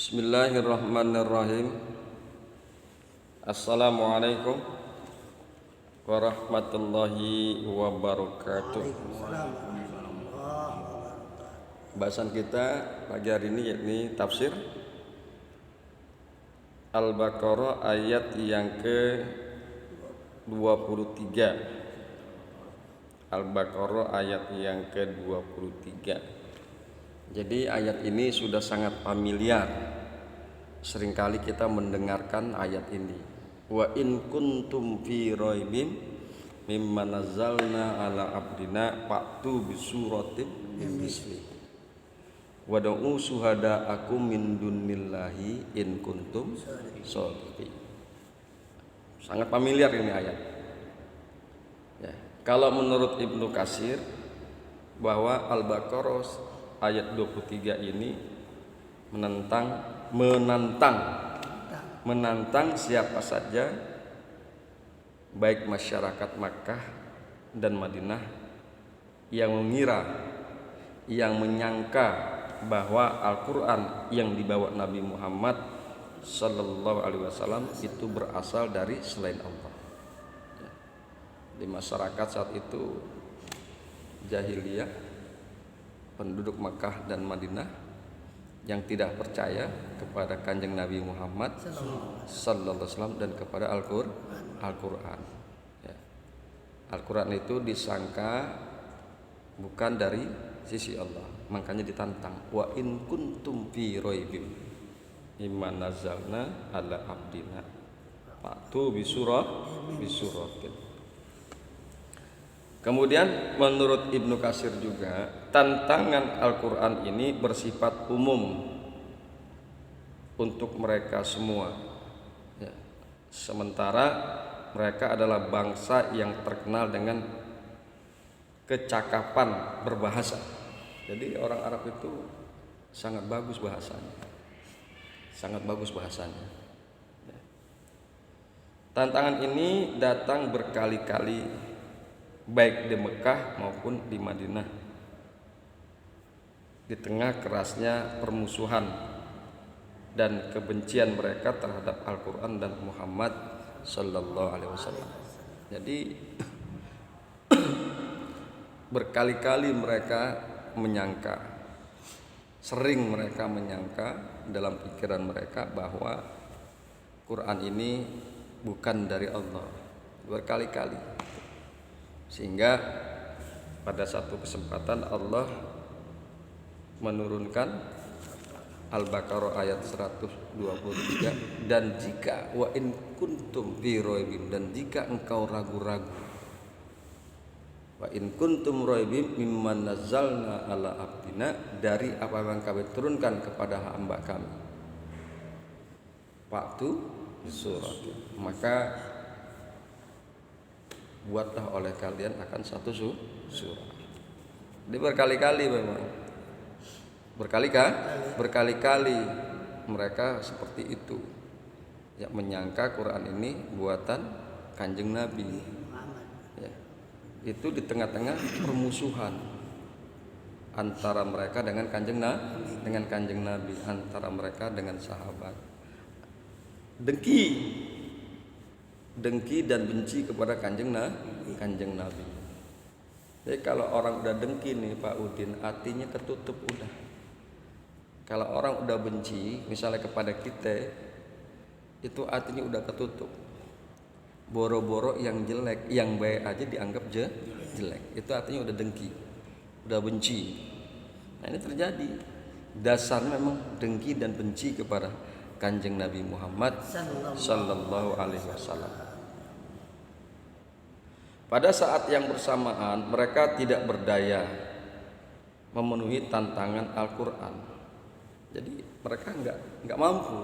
Bismillahirrahmanirrahim. Assalamualaikum warahmatullahi wabarakatuh. Bahasan kita pagi hari ini yakni tafsir Al-Baqarah ayat yang ke-23. Al-Baqarah ayat yang ke-23. Jadi ayat ini sudah sangat familiar. Seringkali kita mendengarkan ayat ini. Wa in kuntum fi raibin mimma nazzalna ala abdina fa'tu bisuratin min misli. Wad'u syuhada'akum min dunillahi in kuntum shadiqin. Sangat familiar ini ayat. Ya, kalau menurut Ibnu Katsir bahwa Al-Baqarah ayat 23 ini menantang siapa saja, baik masyarakat Makkah dan Madinah, yang mengira, yang menyangka bahwa Al-Quran yang dibawa Nabi Muhammad Sallallahu Alaihi Wasallam itu berasal dari selain Allah. Di masyarakat saat itu jahiliyah, penduduk Makkah dan Madinah yang tidak percaya kepada Kanjeng Nabi Muhammad Sallallahu Alaihi Wasallam dan kepada Al-Quran. Ya. Al-Quran itu disangka bukan dari sisi Allah, makanya ditantang. Wa in kuntum fi raibim mimma nazzalna ala abdina fa'tu bisuratin. Kemudian menurut Ibnu Katsir juga tantangan Al-Quran ini bersifat umum untuk mereka semua ya. Sementara mereka adalah bangsa yang terkenal dengan kecakapan berbahasa. Jadi orang Arab itu sangat bagus bahasanya. Ya. Tantangan ini datang berkali-kali, baik di Mekah maupun di Madinah, di tengah kerasnya permusuhan dan kebencian mereka terhadap Al-Quran dan Muhammad Sallallahu Alaihi Wasallam. Jadi berkali-kali mereka menyangka, sering mereka menyangka dalam pikiran mereka bahwa Quran ini bukan dari Allah, berkali-kali. Sehingga pada satu kesempatan Allah menurunkan Al-Baqarah ayat 123, dan jika wa in kuntum fi raibin, dan jika engkau ragu-ragu, wa in kuntum raibin mimman nazzalna ala abdina, dari apa yang kami turunkan kepada hamba kami, fa'tu bisurat, maka buatlah oleh kalian akan satu surah. Jadi berkali-kali memang, berkali-kali mereka seperti itu, yang menyangka Quran ini buatan Kanjeng Nabi. Ya, itu di tengah-tengah permusuhan antara mereka dengan Kanjeng Nabi, antara mereka dengan sahabat. Dengki dan benci kepada Kanjeng Nabi. Jadi kalau orang udah dengki nih Pak Udin, hatinya ketutup udah. Kalau orang udah benci misalnya kepada kita, itu hatinya udah ketutup. Boro-boro yang jelek, yang baik aja dianggap jelek. Itu artinya udah dengki, udah benci. Nah ini terjadi. Dasarnya memang dengki dan benci kepada Kanjeng Nabi Muhammad Sallallahu Alaihi Wasallam. Pada saat yang bersamaan mereka tidak berdaya memenuhi tantangan Al-Quran. Jadi mereka nggak mampu.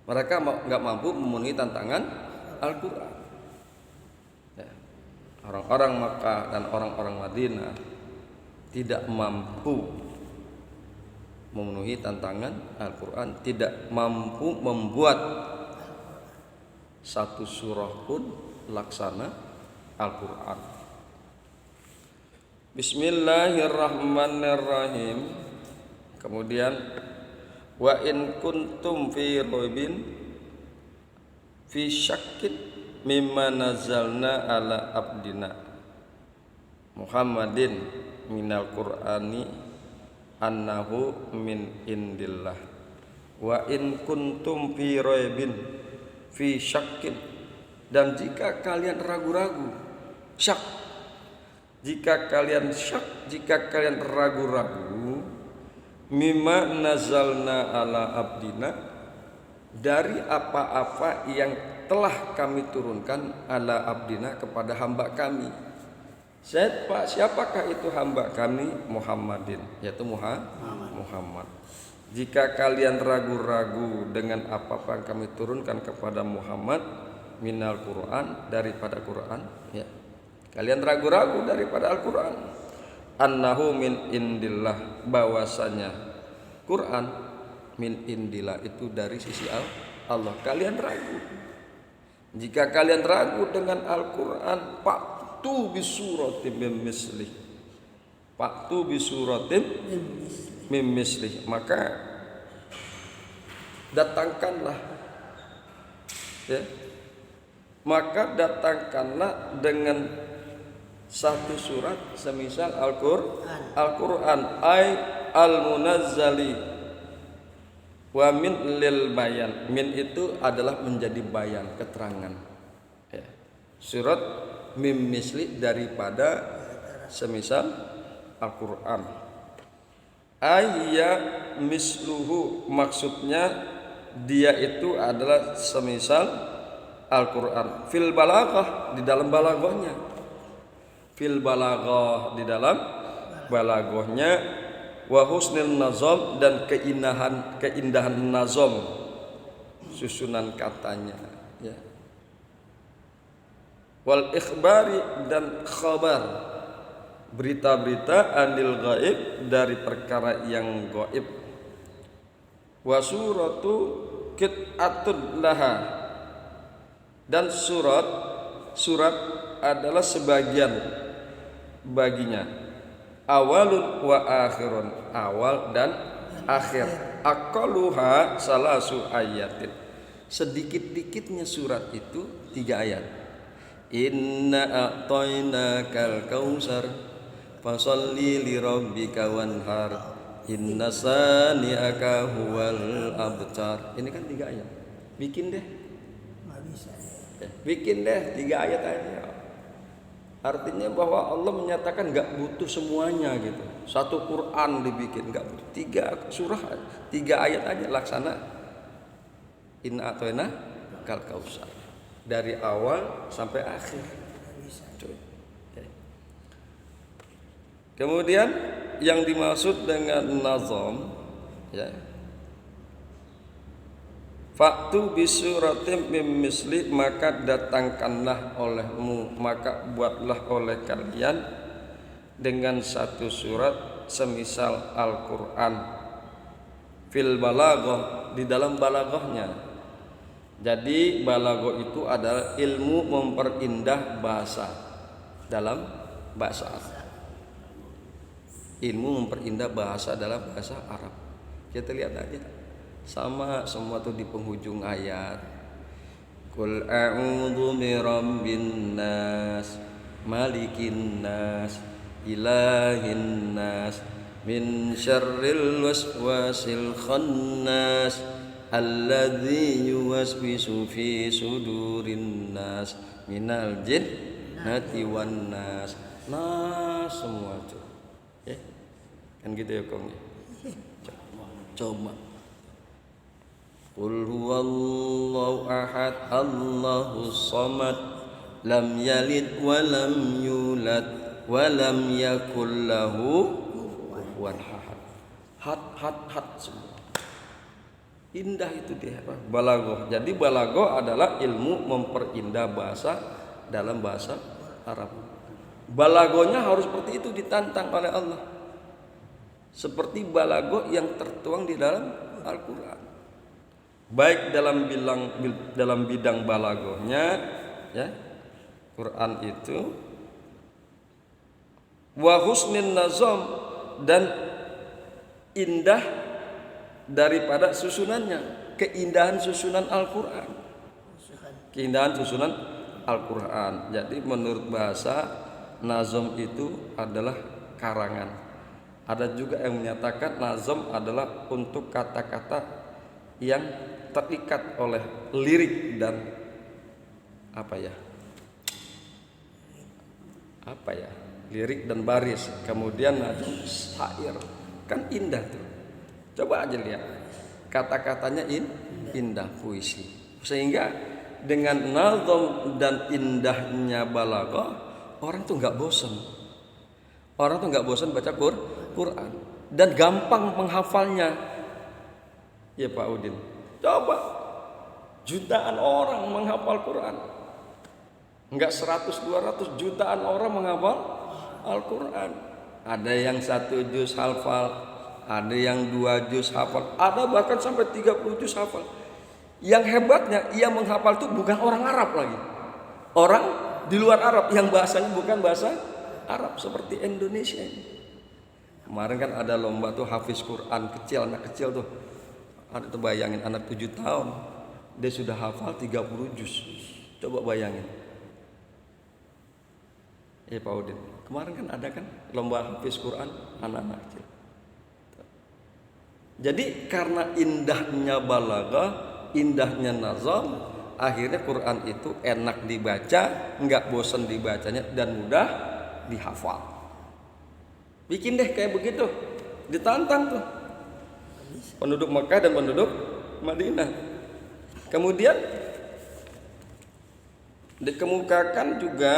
Mereka nggak mampu memenuhi tantangan Al-Quran. Ya. Orang-orang Makkah dan orang-orang Madinah tidak mampu memenuhi tantangan Al-Quran, tidak mampu membuat satu surah pun laksana Al-Quran. Bismillahirrahmanirrahim. Kemudian Wa in kuntum fi raibin fi syakkin mimma nazalna ala abdina Muhammadin minal Qur'ani annahu min indillah. Wa in kuntum fi raibin fi syakkin, dan jika kalian ragu-ragu, syak, jika kalian ragu-ragu, mimma nazalna ala abdina, dari apa-apa yang telah kami turunkan ala abdina kepada hamba kami. Siapakah itu hamba kami? Muhammadin, yaitu Muhammad. Jika kalian ragu-ragu dengan apa-apa yang kami turunkan kepada Muhammad minal Quran, daripada Quran, ya. Kalian ragu-ragu daripada Al-Quran, annahu min indillah, bahwasanya Quran min indillah itu dari sisi Allah. Kalian ragu. Jika kalian ragu dengan Al-Quran, fa'tu bisuratim min mislih. Fa'tu bisuratim min mislih, maka datangkanlah, ya, maka datangkanlah dengan satu surat semisal Al-Quran ay al-munazzali wa min lil bayan. Min itu adalah menjadi bayan, keterangan, ya. Surat mim misli, daripada semisal Al-Quran. Ayya misluhu, maksudnya dia itu adalah semisal Al-Quran. Fil balaghah, di dalam balaghahnya. Fil balaghah, di dalam balaghahnya. Wa husnil nazam, dan keindahan nazam, susunan katanya, ya. Wal ikhbari, dan khabar, berita-berita, anil gaib, dari perkara yang gaib. Wa suratu qit'atun laha, dan surat adalah sebagian baginya. Awalun wa akhirun, awal dan akhir. Aqalluha salasu ayatin, sedikit-dikitnya surat itu 3 ayat. Inna a'tainakal kautsar fasalli li rabbika wanhar inna sani'aka huwal abtar. Ini kan 3 ayat. Bikin deh 3 ayat aja. Artinya bahwa Allah menyatakan gak butuh semuanya gitu. Satu Quran dibikin gak butuh, 3 surah, 3 ayat aja laksana. Inna a'taina kal kautsar, dari awal sampai akhir. Kemudian yang dimaksud dengan nazam, ya, faktu bisuratim mim misli, maka datangkanlah olehmu, maka buatlah oleh kalian dengan satu surat semisal Al-Quran. Fil balaghah, di dalam balaghahnya. Jadi balaghah itu adalah ilmu memperindah bahasa dalam bahasa Arab. Ilmu memperindah bahasa dalam bahasa Arab. Kita lihat aja, sama semua tuh di penghujung ayat. Qul a'udzu birabbin nas, malikin nas, ilahin nas, min syarril waswasil khannas, alladzi yuwaswisu fi sudurin nas, minal jinnati wan nas. Nah, semua tuh, ya. Kan gitu ya, Kong. Coba. Qul huwallahu ahad, Allahus samad, lam yalid wa lam yulad wa lam yakul lahu kufuwan ahad. Hat semua. Indah itu dia, balaghah. Jadi balaghah adalah ilmu memperindah bahasa dalam bahasa Arab. Balaghahnya harus seperti itu, ditantang oleh Allah. Seperti balaghah yang tertuang di dalam Al-Quran. Baik dalam bidang balaghahnya, ya, Quran itu, wa husnin nazam, dan indah daripada susunannya, keindahan susunan Al-Quran. Keindahan susunan Al-Quran. Jadi menurut bahasa, nazom itu adalah karangan. Ada juga yang menyatakan nazom adalah untuk kata-kata yang terikat oleh lirik dan lirik dan baris. Kemudian nazom syair, kan indah tuh. Coba aja lihat, kata-katanya indah, puisi. Sehingga dengan nazom dan indahnya balaghah, orang tuh nggak bosan. Orang tuh nggak bosan baca Quran dan gampang menghafalnya. Ya Pak Udin, coba jutaan orang menghafal Quran. Enggak 100-200 jutaan orang menghafal Al-Quran. Ada yang 1 juz hafal, ada yang 2 juz hafal, ada bahkan sampai 30 juz hafal. Yang hebatnya, ia menghafal itu bukan orang Arab lagi, orang di luar Arab yang bahasanya bukan bahasa Arab seperti Indonesia ini. Kemarin kan ada lomba tuh hafiz Quran kecil, anak kecil tuh. Ada tuh, bayangin anak 7 tahun dia sudah hafal 30 juz. Coba bayangin. Ya Pak Udin, kemarin kan ada kan lomba hafiz Quran anak-anak kecil. Jadi karena indahnya balaghah, indahnya nazam, akhirnya Quran itu enak dibaca, nggak bosan dibacanya dan mudah dihafal. Bikin deh kayak begitu, ditantang tuh penduduk Mekah dan penduduk Madinah. Kemudian dikemukakan juga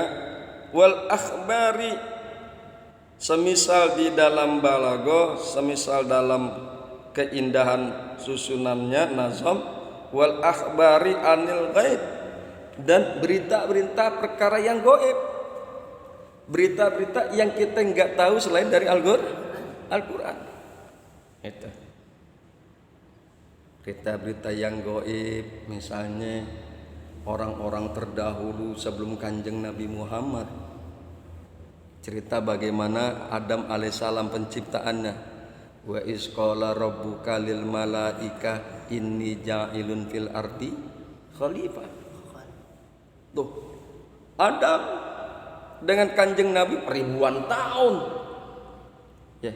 wal akhbari, semisal di dalam balaghah, semisal dalam keindahan susunannya nazam, wal akhbari anil ghaib, dan berita-berita perkara yang gaib, berita-berita yang kita nggak tahu selain dari Al-Quran. Itu berita-berita yang gaib, misalnya orang-orang terdahulu sebelum Kanjeng Nabi Muhammad, cerita bagaimana Adam alaihissalam penciptaannya. Wa iz qala rabbuka lil malaika inni ja'ilun fil ardi khalifah. Tuh, Adam dengan Kanjeng Nabi ribuan tahun. Ya,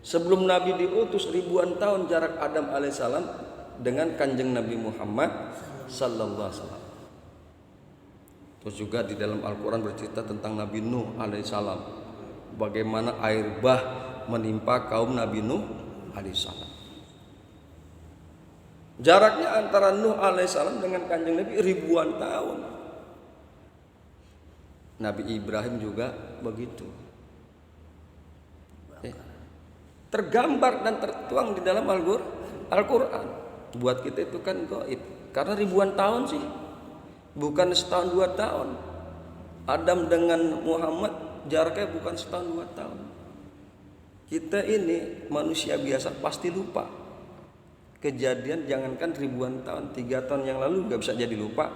sebelum Nabi diutus ribuan tahun jarak Adam alaihissalam dengan Kanjeng Nabi Muhammad sallallahu alaihi wasallam. Terus juga di dalam Al-Quran bercerita tentang Nabi Nuh alaihissalam, bagaimana air bah menimpa kaum Nabi Nuh alaihissalam. Jaraknya antara Nuh alaihissalam dengan Kanjeng Nabi ribuan tahun. Nabi Ibrahim juga begitu. Tergambar dan tertuang di dalam Al-Quran. Buat kita itu kan gaib, karena ribuan tahun sih, bukan setahun 2 tahun. Adam dengan Muhammad jaraknya bukan setahun 2 tahun. Kita ini manusia biasa pasti lupa kejadian, jangankan ribuan tahun, 3 tahun yang lalu gak bisa jadi lupa.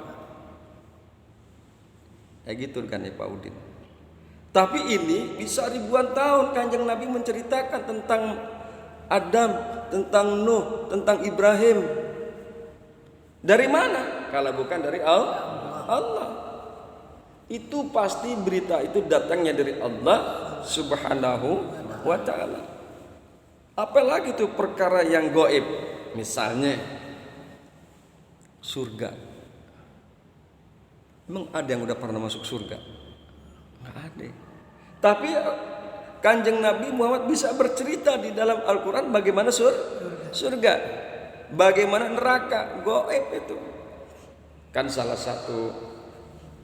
Ya gitu kan ya Pak Udin. Tapi ini bisa ribuan tahun Kanjeng Nabi menceritakan tentang Adam, tentang Nuh, tentang Ibrahim. Dari mana? Kalau bukan dari Allah. Itu pasti berita itu datangnya dari Allah Subhanahu wa ta'ala. Apalagi itu perkara yang gaib, misalnya surga. Emang ada yang udah pernah masuk surga? Nggak ada. Tapi Kanjeng Nabi Muhammad bisa bercerita di dalam Al-Quran bagaimana surga, bagaimana neraka, gaib itu. Kan salah satu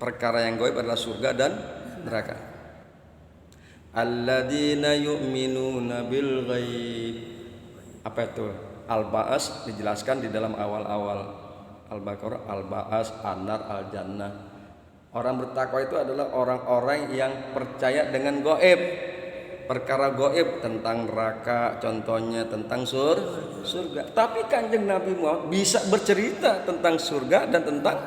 perkara yang gaib adalah surga dan neraka. Alladzina yu'minuna bil ghaib. Apa itu? Al-Ba'as dijelaskan di dalam awal-awal Al-Baqarah, Al-Ba'as, An-Nar, Al-Jannah. Orang bertakwa itu adalah orang-orang yang percaya dengan gaib. Perkara gaib tentang neraka, contohnya tentang surga. Tapi Kanjeng Nabi Muhammad bisa bercerita tentang surga dan tentang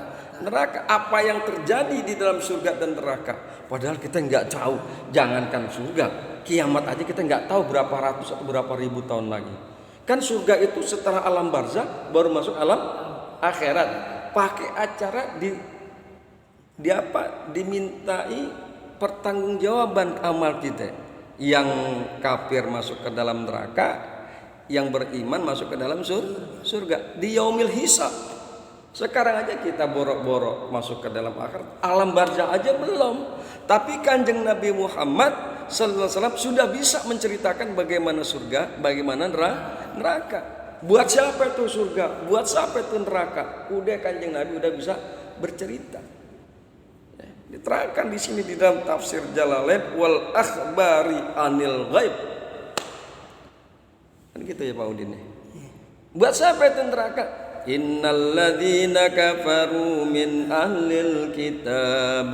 neraka, apa yang terjadi di dalam surga dan neraka. Padahal kita nggak tahu, jangankan surga, kiamat aja kita nggak tahu berapa ratus atau berapa ribu tahun lagi. Kan surga itu setelah alam barzakh baru masuk alam akhirat. Pakai acara di apa? Dimintai pertanggungjawaban amal kita. Yang kafir masuk ke dalam neraka, yang beriman masuk ke dalam surga. Di yaumil hisab. Sekarang aja kita borok-borok masuk ke dalam akhirat, alam barzakh aja belum. Tapi Kanjeng Nabi Muhammad sallallahu alaihi wasallam sudah bisa menceritakan bagaimana surga, bagaimana neraka. Buat siapa itu surga? Buat siapa itu neraka? Udah Kanjeng Nabi udah bisa bercerita. Diterangkan di sini di dalam tafsir Jalalain wal akhbari anil ghaib. Kan gitu ya Pak Udin. Buat siapa itu neraka? Innal ladzina kafaru min ahlil kitab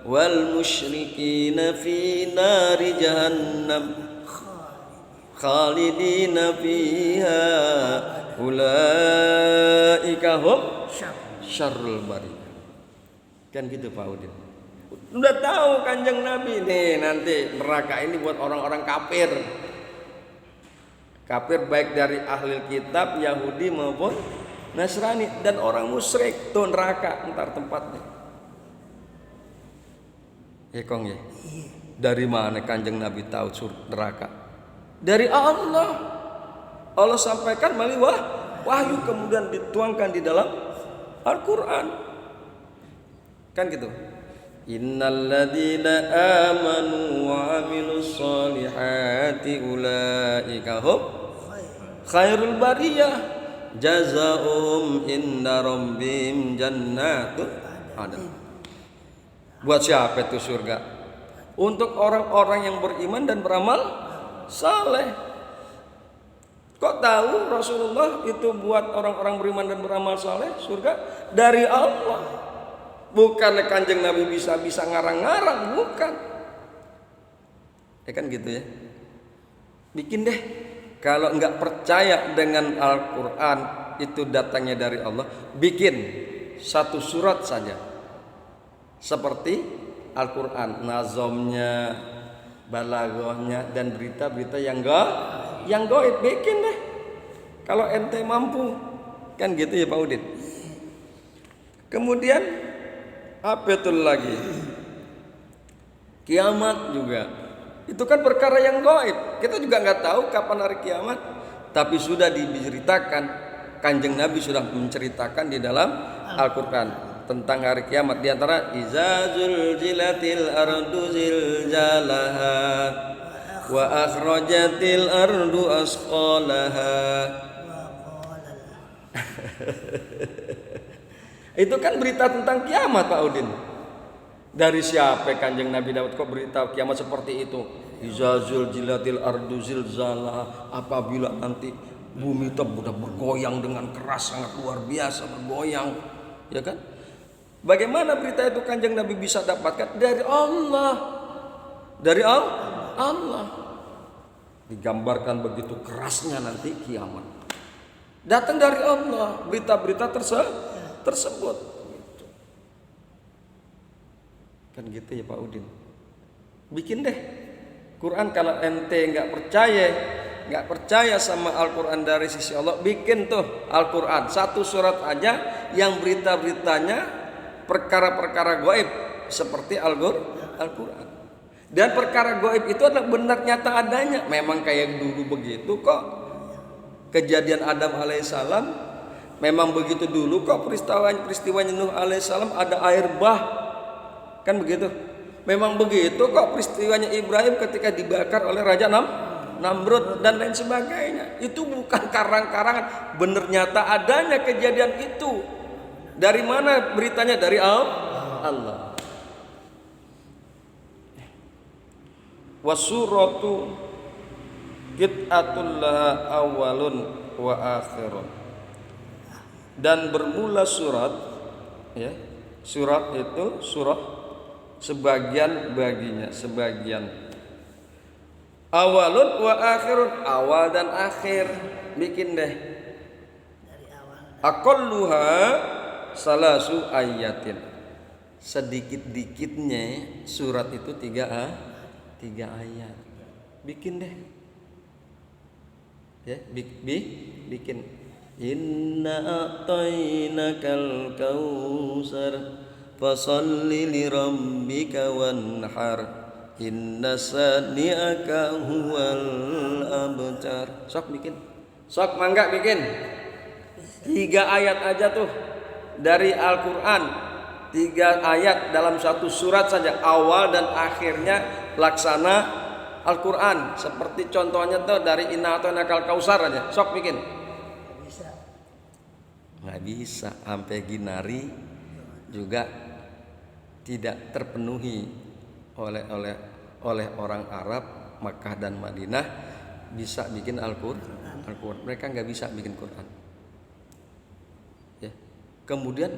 wal musyrikina fi nari jahannam khalidina fiha ulaika hum syarrul bariyah. Kan gitu Pak Udin. Udah tahu Kanjeng Nabi nih nanti neraka ini buat orang-orang kafir. Kafir baik dari ahli kitab Yahudi maupun Nasrani dan orang musyrik tuh neraka ntar tempatnya. Kong ya. Dari mana Kanjeng Nabi tahu neraka? Dari Allah. Allah sampaikan melalui wahyu kemudian dituangkan di dalam Al-Qur'an. Kan gitu. Innal ladzina amanu wa amilus solihati ulaika hum khairul bariyah. Jazaum inda rabbihim jannatun adn. Buat siapa itu surga? Untuk orang-orang yang beriman dan beramal saleh. Kok tahu Rasulullah itu buat orang-orang beriman dan beramal saleh surga? Dari Allah. Bukan Kanjeng Nabi bisa ngarang-ngarang, bukan. Ya kan gitu ya. Bikin deh. Kalau enggak percaya dengan Al-Quran itu datangnya dari Allah, bikin satu surat saja seperti Al-Quran, nazomnya, balaghahnya, dan berita-berita yang gaib, bikin deh. Kalau ente mampu, kan gitu ya Pak Udin. Kemudian apa itu lagi? Kiamat juga. Itu kan perkara yang gaib. Kita juga nggak tahu kapan hari kiamat. Tapi sudah diceritakan. Kanjeng Nabi sudah menceritakan di dalam Al-Quran tentang hari kiamat. Di antara iza zulzilatil ardu zilzalaha wa akhrajatil ardu asqalaha. Itu kan berita tentang kiamat Pak Udin. Dari siapa Kanjeng Nabi Daud kok berita kiamat seperti itu? Iza zulzilatil ardu zilzalaha, apabila nanti bumi itu sudah bergoyang dengan keras, sangat luar biasa bergoyang, ya kan? Bagaimana berita itu Kanjeng Nabi bisa dapatkan? Dari Allah. Dari Allah. Digambarkan begitu kerasnya nanti kiamat. Datang dari Allah berita-berita tersebut. Kan gitu ya Pak Udin. Bikin deh Quran. Kalau ente nggak percaya sama Al-Quran dari sisi Allah, bikin tuh Al-Quran satu surat aja yang berita-beritanya perkara-perkara gaib seperti Al-Quran. Dan perkara gaib itu adalah benar nyata adanya. Memang kayak dulu begitu kok. Kejadian Adam alaihissalam memang begitu dulu kok. Peristiwanya Nuh alaihissalam ada air bah. Kan begitu. Memang begitu kok peristiwanya Ibrahim ketika dibakar oleh Raja Namrud dan lain sebagainya. Itu bukan karang-karangan, benar nyata adanya kejadian itu. Dari mana beritanya? Dari Allah. Wasuratu qit'atul laha awalun wa akhirun. Dan bermula surat, ya. Surat itu surah sebagian baginya, sebagian. Awalun wa akhirun, awal dan akhir. Bikin deh. Aqalluha salasu ayatin. Sedikit-dikitnya surat itu 3 ayat. Bikin deh. Ya, bikin. Inna a'tainakal kautsar fasalli li rabbika wanhar inna sani'aka huwal abtar. Sok bikin. Sok mangga bikin. 3 ayat aja tuh dari Al-Qur'an. 3 ayat dalam satu surat saja, awal dan akhirnya laksana Al-Quran. Seperti contohnya tuh dari Inna a'tainakal kautsar aja. Sok bikin. Nggak bisa. Sampai Ginari juga tidak terpenuhi oleh orang Arab Makkah dan Madinah bisa bikin Al-Quran. Mereka nggak bisa bikin Quran. Ya. Kemudian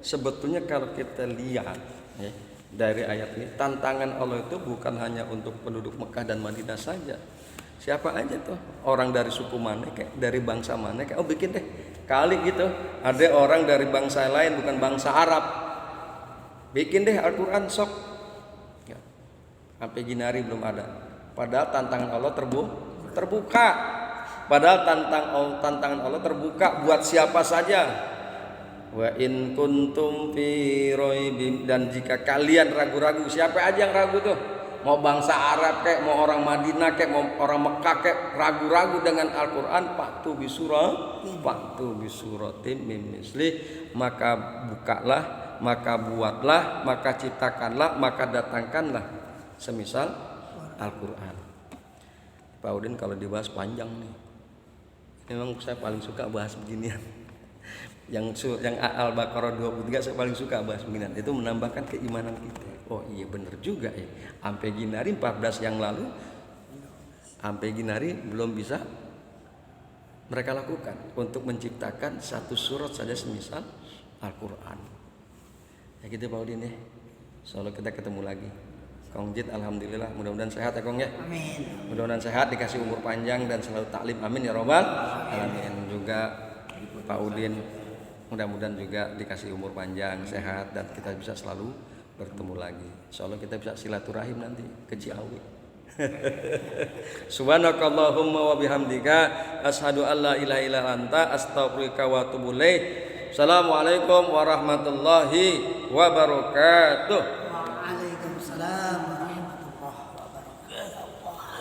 sebetulnya kalau kita lihat ya, dari ayat ini, tantangan Allah itu bukan hanya untuk penduduk Mekah dan Madinah saja. Siapa aja tuh, orang dari suku mana, kayak dari bangsa mana, kayak bikin deh. Kali gitu, ada orang dari bangsa lain bukan bangsa Arab, bikin deh Al-Quran sok. Ya. Sampai Ginari belum ada. Padahal tantangan Allah terbuka. Padahal tantangan Allah terbuka buat siapa saja. Wa in kuntum fi raibin, dan jika kalian ragu-ragu, siapa aja yang ragu tuh? Mau bangsa Arab kayak, mau orang Madinah kayak, mau orang Mekah kayak, ragu-ragu dengan Al-Qur'an, fa'tu bi suratin min misli, maka bukalah, maka buatlah, maka ciptakanlah, maka datangkanlah semisal Al-Qur'an. Pak Udin kalau dibahas panjang nih. Memang saya paling suka bahas beginian. Yang Al-Baqarah 23 saya paling suka bahas beginian. Itu menambahkan keimanan kita. Oh iya benar juga ya. Sampai Ginari 14 yang lalu, sampai Ginari belum bisa mereka lakukan untuk menciptakan satu surat saja semisal Al-Quran. Ya gitu Pak Udin ya. Soalnya kita ketemu lagi. Kong Jid, alhamdulillah, mudah-mudahan sehat ya Kong ya. Amin. Mudah-mudahan sehat, dikasih umur panjang dan selalu taklim. Amin ya robbal alamin. Juga Pak Udin, mudah-mudahan juga dikasih umur panjang, sehat, dan kita bisa selalu bertemu lagi. Insyaallah kita bisa silaturahim nanti ke Ciawi. Subhanakallahumma wa bihamdika asyhadu an la ilaha illa anta astaghfiruka wa atubu ilaik. Assalamualaikum warahmatullahi wabarakatuh.